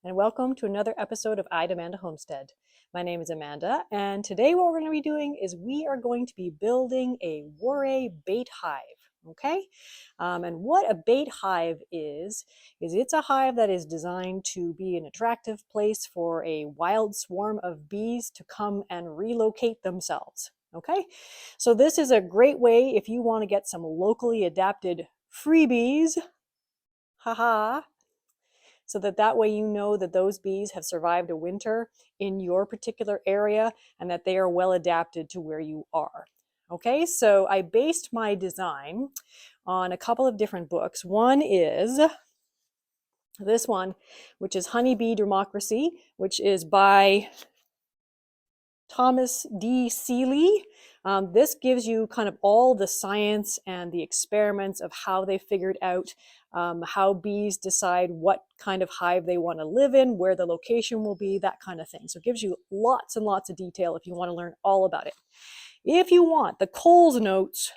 and welcome to another episode of Amanda Homestead. My name is Amanda, and today what we're going to be doing is we are going to be building a Warre bait hive. Okay, and what a bait hive is it's a hive that is designed to be an attractive place for a wild swarm of bees to come and relocate themselves. Okay, so this is a great way if you want to get some locally adapted freebies. Haha. So that way you know that those bees have survived a winter in your particular area and that they are well adapted to where you are. Okay, so I based my design on a couple of different books. One is this one, which is Honeybee Democracy, which is by Thomas D. Seeley. This gives you kind of all the science and the experiments of how they figured out how bees decide what kind of hive they want to live in, where the location will be, that kind of thing. So it gives you lots and lots of detail if you want to learn all about it. If you want the Coles notes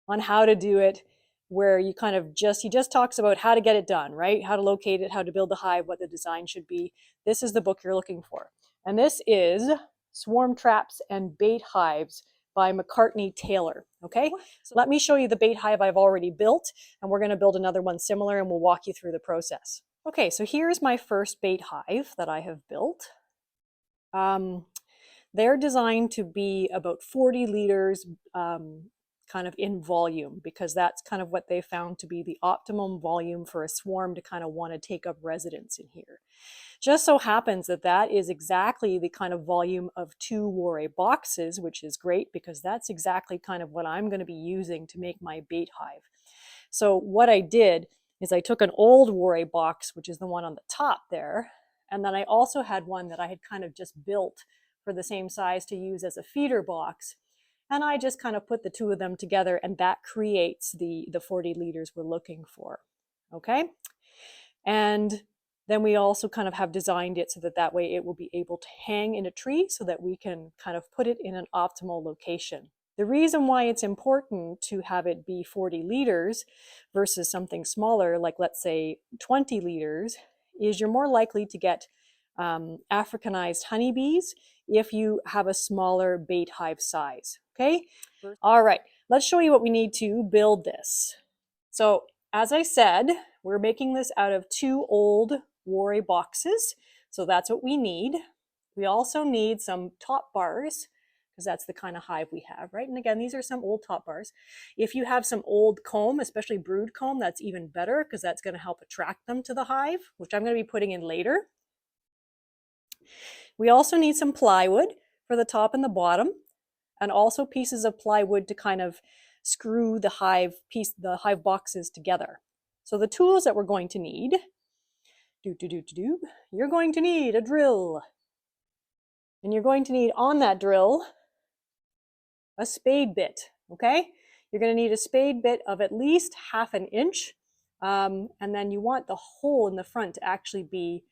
on how to do it, where you kind of he just talks about how to get it done, right? How to locate it, how to build the hive, what the design should be. This is the book you're looking for. And this is Swarm Traps and Bait Hives by McCartney Taylor. Okay, so let me show you the bait hive I've already built, and we're going to build another one similar, and we'll walk you through the process. Okay, so here's my first bait hive that I have built. They're designed to be about 40 liters kind of in volume, because that's kind of what they found to be the optimum volume for a swarm to kind of want to take up residence in here. Just so happens that that is exactly the kind of volume of 2 Warre boxes, which is great because that's exactly kind of what I'm going to be using to make my bait hive. So what I did is I took an old Warre box, which is the one on the top there, and then I also had one that I had kind of just built for the same size to use as a feeder box. And I just kind of put the two of them together, and that creates the 40 liters we're looking for. Okay, and then we also kind of have designed it so that way it will be able to hang in a tree so that we can kind of put it in an optimal location. The reason why it's important to have it be 40 liters versus something smaller, like let's say 20 liters, is you're more likely to get Africanized honeybees if you have a smaller bait hive size. Okay, all right, let's show you what we need to build this. So as I said, we're making this out of 2 old Warre boxes, so that's what we need. We also need some top bars, because that's the kind of hive we have, right? And again, these are some old top bars. If you have some old comb, especially brood comb, that's even better, because that's going to help attract them to the hive, which I'm going to be putting in later. We also need some plywood for the top and the bottom, and also pieces of plywood to kind of screw the hive boxes together. So the tools that we're going to need, you're going to need a drill, and you're going to need on that drill a spade bit. Okay, you're going to need a spade bit of at least 1/2 inch, and then you want the hole in the front to actually be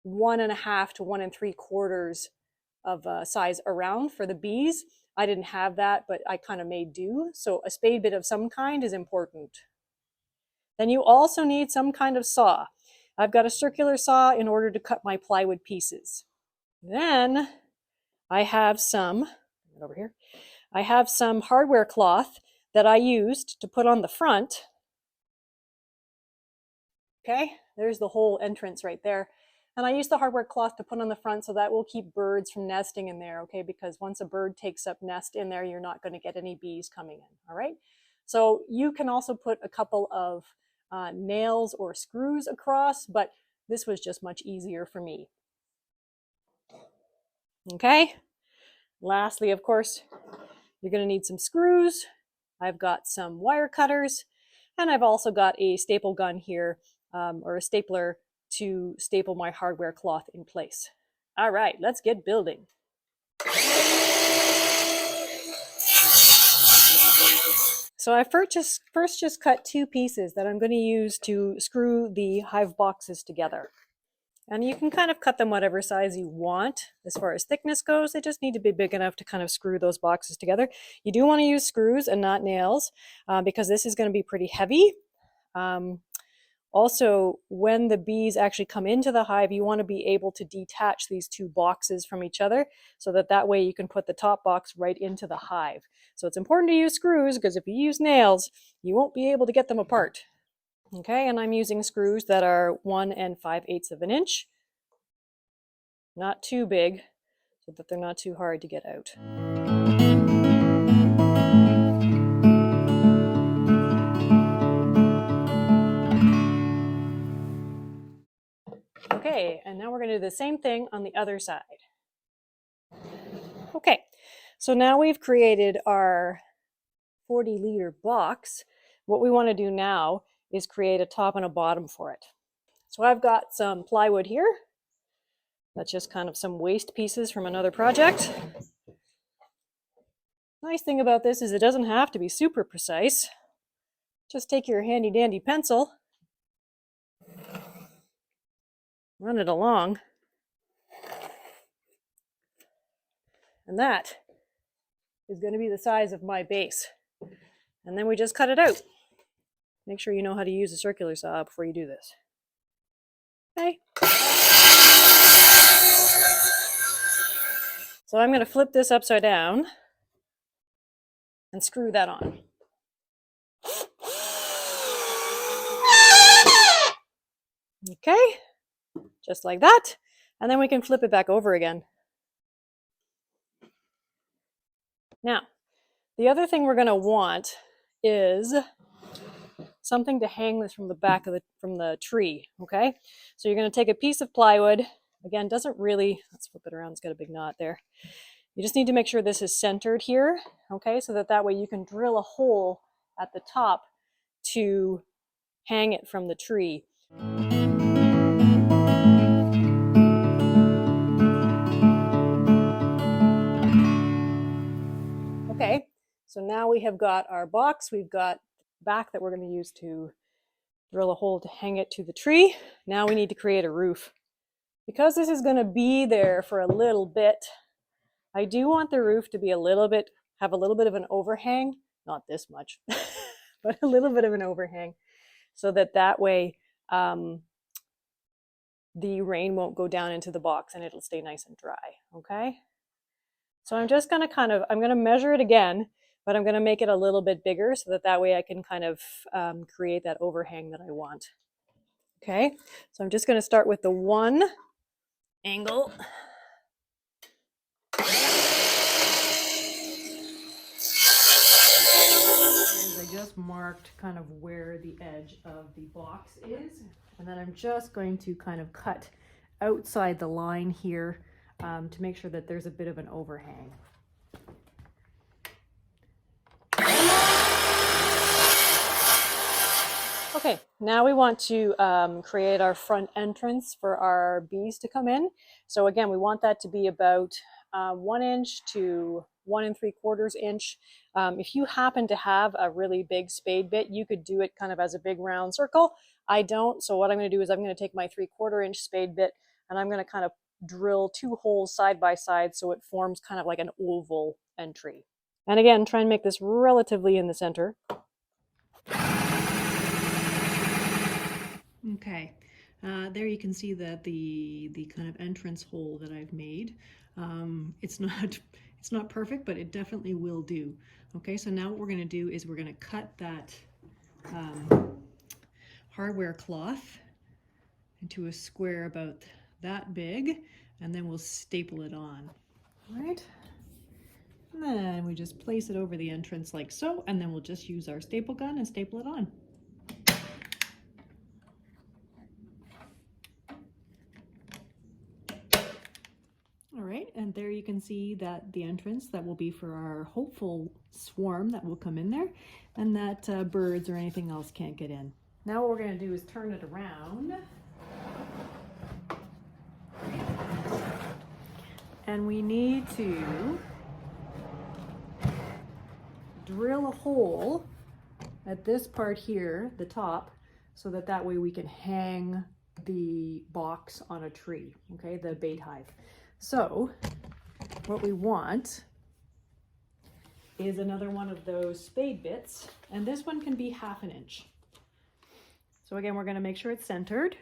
1.5 to 1 3/4 of size around for the bees. I didn't have that, but I kind of made do. So a spade bit of some kind is important. Then you also need some kind of saw. I've got a circular saw in order to cut my plywood pieces. Then I have some, over here, I have some hardware cloth that I used to put on the front. Okay, there's the whole entrance right there. And I use the hardware cloth to put on the front so that will keep birds from nesting in there, okay? Because once a bird takes up nest in there, you're not going to get any bees coming in, all right? So you can also put a couple of nails or screws across, but this was just much easier for me. Okay, lastly, of course, you're going to need some screws. I've got some wire cutters, and I've also got a staple gun here, or a stapler, to staple my hardware cloth in place. All right, let's get building. So I first just cut 2 pieces that I'm going to use to screw the hive boxes together. And you can kind of cut them whatever size you want. As far as thickness goes, they just need to be big enough to kind of screw those boxes together. You do want to use screws and not nails, because this is going to be pretty heavy. Also, when the bees actually come into the hive, you want to be able to detach these two boxes from each other so that that way you can put the top box right into the hive. So it's important to use screws because if you use nails, you won't be able to get them apart. Okay, and I'm using screws that are 1 5/8 of an inch. Not too big, so that they're not too hard to get out. Okay, and now we're going to do the same thing on the other side. Okay, so now we've created our 40-liter box. What we want to do now is create a top and a bottom for it. So I've got some plywood here. That's just kind of some waste pieces from another project. Nice thing about this is it doesn't have to be super precise. Just take your handy dandy pencil, run it along, and that is going to be the size of my base. And then we just cut it out. Make sure you know how to use a circular saw before you do this. Okay. So I'm going to flip this upside down and screw that on. Okay, just like that. And then we can flip it back over again. Now, the other thing we're going to want is something to hang this from the back of the tree, okay? So you're going to take a piece of plywood. Again, doesn't really, let's flip it around, it's got a big knot there. You just need to make sure this is centered here, okay? So that way you can drill a hole at the top to hang it from the tree. Okay, so now we have got our box. We've got back that we're going to use to drill a hole to hang it to the tree. Now we need to create a roof. Because this is going to be there for a little bit, I do want the roof to be have a little bit of an overhang, not this much, but a little bit of an overhang, so that way the rain won't go down into the box and it'll stay nice and dry, okay? So I'm just going to I'm going to measure it again, but I'm going to make it a little bit bigger so that way I can kind of create that overhang that I want. Okay, so I'm just going to start with the one angle. I just marked kind of where the edge of the box is, and then I'm just going to kind of cut outside the line here to make sure that there's a bit of an overhang. Okay, now we want to create our front entrance for our bees to come in. So again, we want that to be about 1 inch to 1 3/4 inch. If you happen to have a really big spade bit, you could do it kind of as a big round circle. I don't, so what I'm going to do is I'm going to take my 3/4 inch spade bit and I'm going to kind of drill 2 holes side by side so it forms kind of like an oval entry. And again, try and make this relatively in the center. Okay, there you can see that the kind of entrance hole that I've made. It's not perfect, but it definitely will do. Okay, so now what we're going to do is we're going to cut that hardware cloth into a square about that big, and then we'll staple it on. All right, and then we just place it over the entrance like so, and then we'll just use our staple gun and staple it on. All right, and there you can see that the entrance that will be for our hopeful swarm that will come in there, and that birds or anything else can't get in. Now what we're going to do is turn it around. And we need to drill a hole at this part here, the top, so that way we can hang the box on a tree, okay, the bait hive. So what we want is another one of those spade bits, and this one can be 1/2 inch. So again, we're going to make sure it's centered.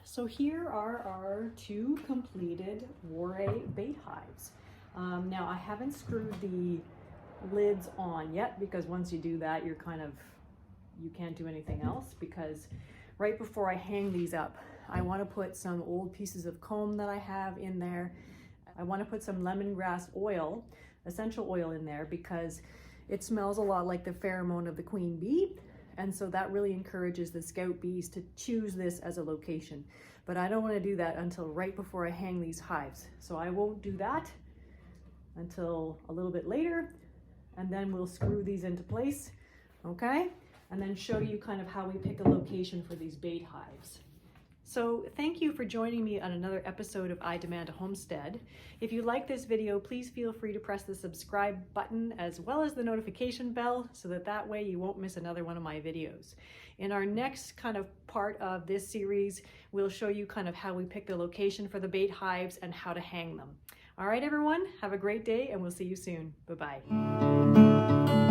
So here are our 2 completed Warre bait hives. Now I haven't screwed the lids on yet, because once you do that, you can't do anything else, because right before I hang these up, I want to put some old pieces of comb that I have in there. I want to put some lemongrass oil, essential oil, in there, because it smells a lot like the pheromone of the queen bee. And so that really encourages the scout bees to choose this as a location. But I don't want to do that until right before I hang these hives. So I won't do that until a little bit later. And then we'll screw these into place, okay? And then show you kind of how we pick a location for these bait hives. So thank you for joining me on another episode of I Demand a Homestead. If you like this video, please feel free to press the subscribe button as well as the notification bell, so that way you won't miss another one of my videos. In our next kind of part of this series, we'll show you kind of how we pick the location for the bait hives and how to hang them. All right, everyone, have a great day, and we'll see you soon. Bye-bye.